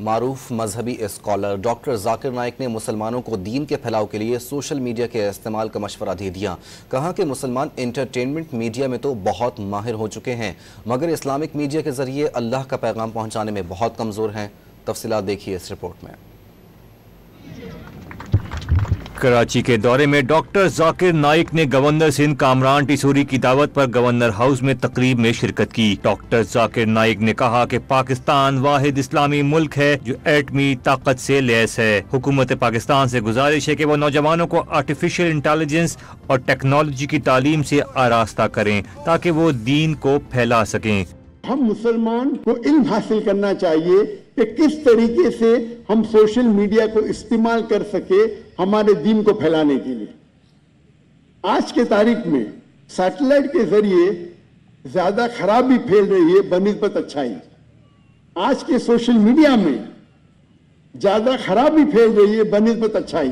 معروف مذہبی scholar doctor Zakir Naik نے مسلمانوں کو دین کے پھیلاؤ کے لیے سوشل میڈیا کے استعمال کا مشورہ دے دیا۔ کہا کہ مسلمان انٹرٹینمنٹ میڈیا میں تو بہت ماہر ہو چکے ہیں مگر اسلامک میڈیا کے ذریعے اللہ کا پیغام پہنچانے میں بہت کمزور ہیں۔ تفصیلات دیکھیے اس رپورٹ میں۔ کراچی کے دورے میں ڈاکٹر ذاکر نائک نے گورنر سندھ کامران ٹیسوری کی دعوت پر گورنر ہاؤس میں تقریب میں شرکت کی۔ ڈاکٹر ذاکر نائک نے کہا کہ پاکستان واحد اسلامی ملک ہے جو ایٹمی طاقت سے لیس ہے۔ حکومت پاکستان سے گزارش ہے کہ وہ نوجوانوں کو آرٹیفیشل انٹیلیجنس اور ٹیکنالوجی کی تعلیم سے آراستہ کریں تاکہ وہ دین کو پھیلا سکیں۔ ہم مسلمان کو علم حاصل کرنا چاہیے کہ کس طریقے سے ہم سوشل میڈیا کو استعمال کر سکے ہمارے دین کو پھیلانے کے لیے۔ آج کے تاریخ میں سیٹلائٹ کے ذریعے زیادہ خرابی پھیل رہی ہے بنسبت اچھائی۔ آج کے سوشل میڈیا میں زیادہ خرابی پھیل رہی ہے بنسبت اچھائی۔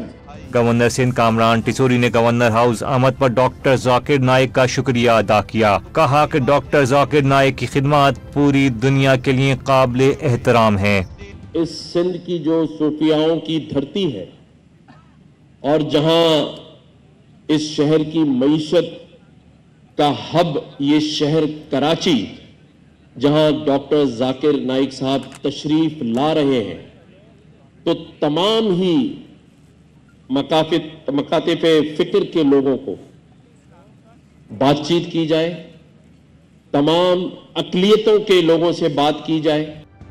گورنر سندھ کامران ٹیسوری نے گورنر ہاؤس آمد پر ڈاکٹر ذاکر نائک کا شکریہ ادا کیا۔ کہا کہ ڈاکٹر ذاکر نائک کی خدمات پوری دنیا کے لیے قابل احترام ہیں۔ اس سندھ کی جو صوفیاؤں کی دھرتی ہے اور جہاں اس شہر کی معیشت کا ہب یہ شہر کراچی، جہاں ڈاکٹر ذاکر نائک صاحب تشریف لا رہے ہیں، تو تمام ہی مکاتب فکر کے لوگوں کو بات چیت کی جائے، تمام اقلیتوں کے لوگوں سے بات کی جائے۔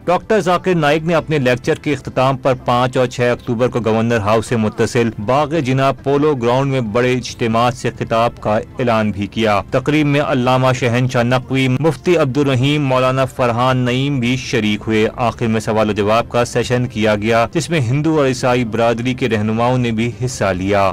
ڈاکٹر ذاکر نائک نے اپنے لیکچر کے اختتام پر 5 اور 6 اکتوبر کو گورنر ہاؤس سے متصل باغ جناح پولو گراؤنڈ میں بڑے اجتماع سے خطاب کا اعلان بھی کیا۔ تقریب میں علامہ شہنشاہ نقوی، مفتی عبدالرحیم، مولانا فرحان نعیم بھی شریک ہوئے۔ آخر میں سوال و جواب کا سیشن کیا گیا جس میں ہندو اور عیسائی برادری کے رہنماؤں نے بھی حصہ لیا۔